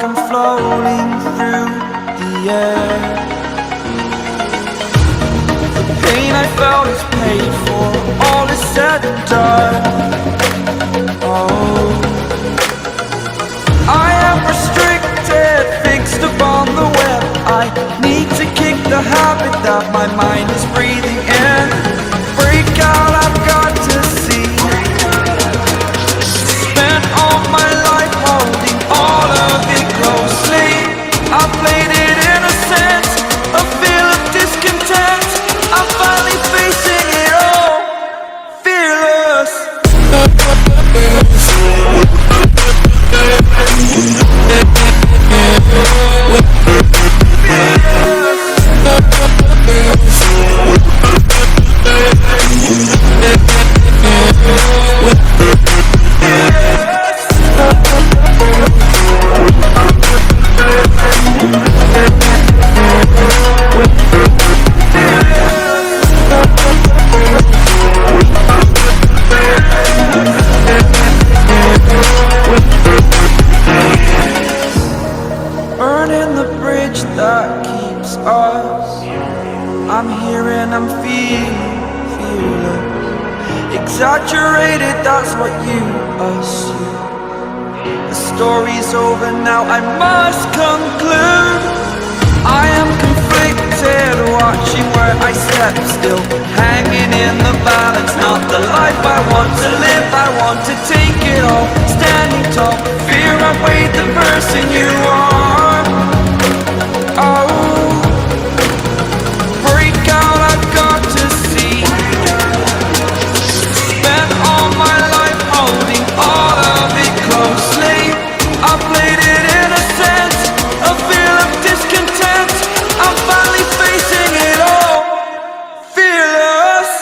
I'm floating through the air. The pain I felt is paid for, all is said and done. Oh, I am restricted, fixed upon the web. I need to kick the habit that my mind is breathing in. Break out, I've got to see. Spent all my life holding all of it closely. I played it innocent, a feel of discontent. I'm finally facing it all, fearless. Burning the bridge that keeps us. I'm here and I'm feeling fearless. Exaggerated, that's what you assume. The story's over now, I must conclude. I am conflicted, watching where I step still, hanging in the balance. Not the life I want to live, I want to take it all. Standing tall, fear I've weighed the person you are. Oh, break out, I've got to see. Spent all my life holding all of it closely. I played it innocent, a feel of discontent. I'm finally facing it all, fearless.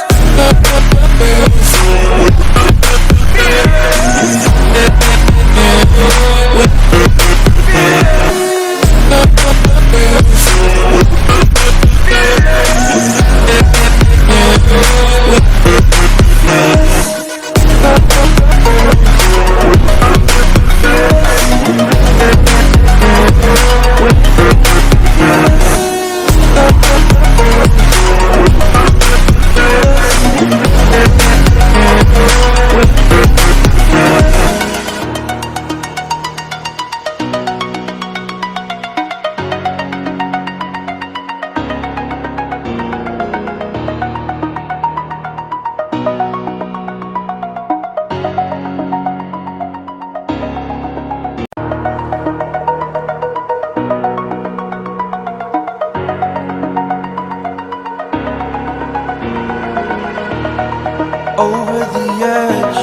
Over the edge,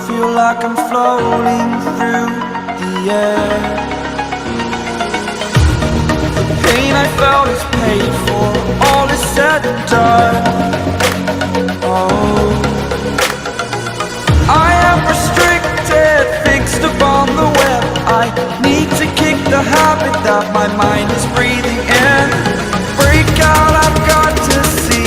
feel like I'm floating through the air. The pain I felt is paid for, all is said and done. Oh, I am restricted, fixed upon the web. I need to kick the habit that my mind is breathing in. Break out, I've got to see.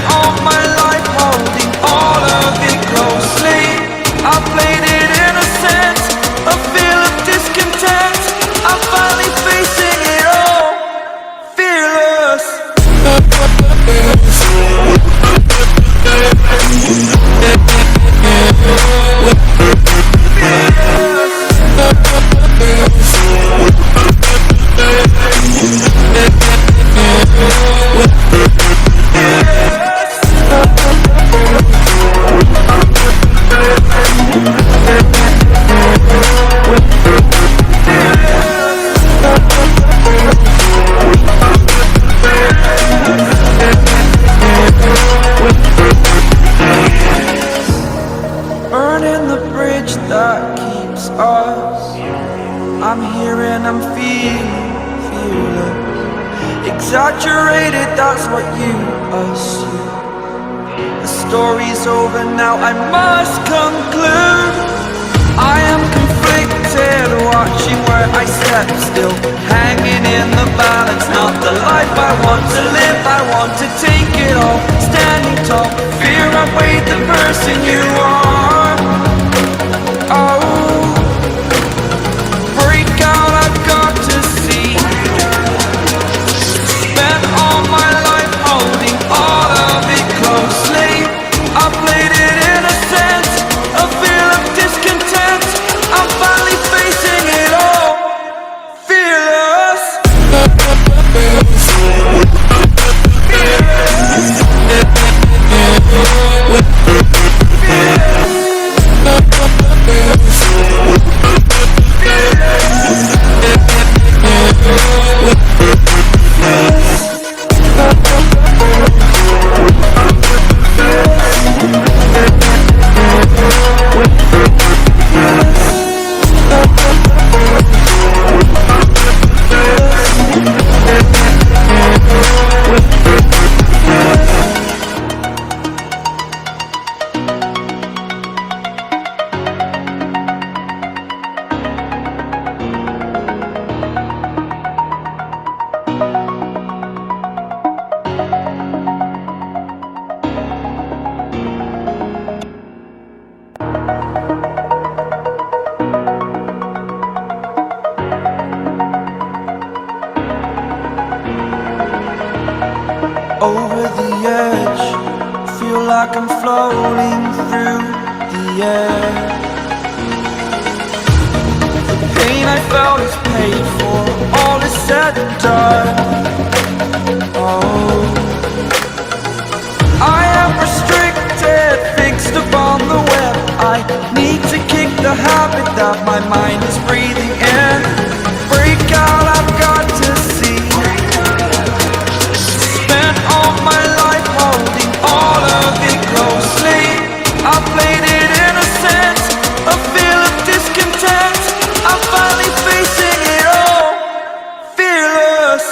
All my life holding all of it closely. I played it innocent, a feel of discontent. I'm finally facing it all, fearless. Burning the bridge that keeps us. I'm here and I'm feeling fearless. Exaggerated, that's what you assume. The story's over now, I must conclude. I am conflicted, watching where I step still, hanging in the balance. Not the life I want to live, I want to take it all. Standing tall, fear I've weighed the person you are. Oh, like I'm floating through the air. The pain I felt is paid for, all is said and done. Oh, I am restricted, fixed upon the web. I need to kick the habit that my mind is breathing in. Break out, I've got to see. Spent all my life holding all of it closely. I played it innocent, a feel of discontent. I'm finally facing it all, fearless.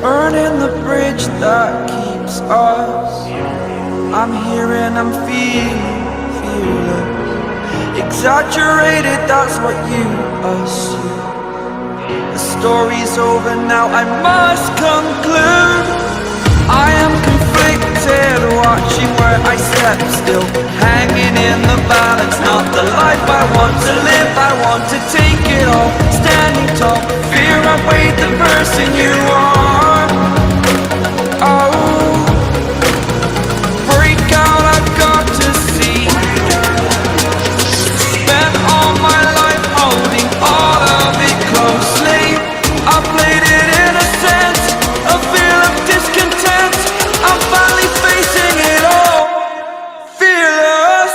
Burning the bridge that keeps us. I'm here and I'm feeling fearless. Exaggerated, that's what you assume. The story's over now, I must conclude. I am conflicted, watching where I step still, hanging in the balance. Not the life I want to live, I want to take it all. Standing tall, fear outweighed the person you are. Oh, break out, I've got to see. Spent all my life holding all of it closely. I played it innocent, a feel of discontent. I'm finally facing it all, fearless.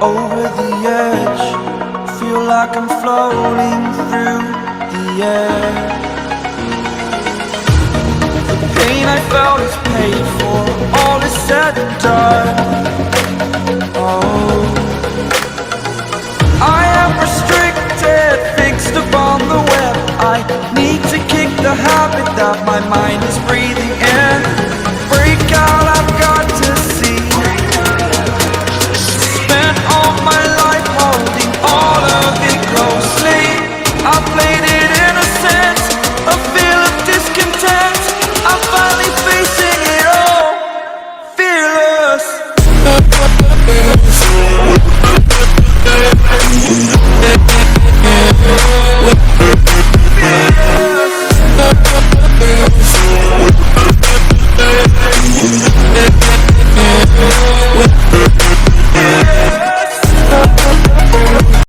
Over the edge, feel like I'm floating through the air. The pain I felt is paid for, all is said and done.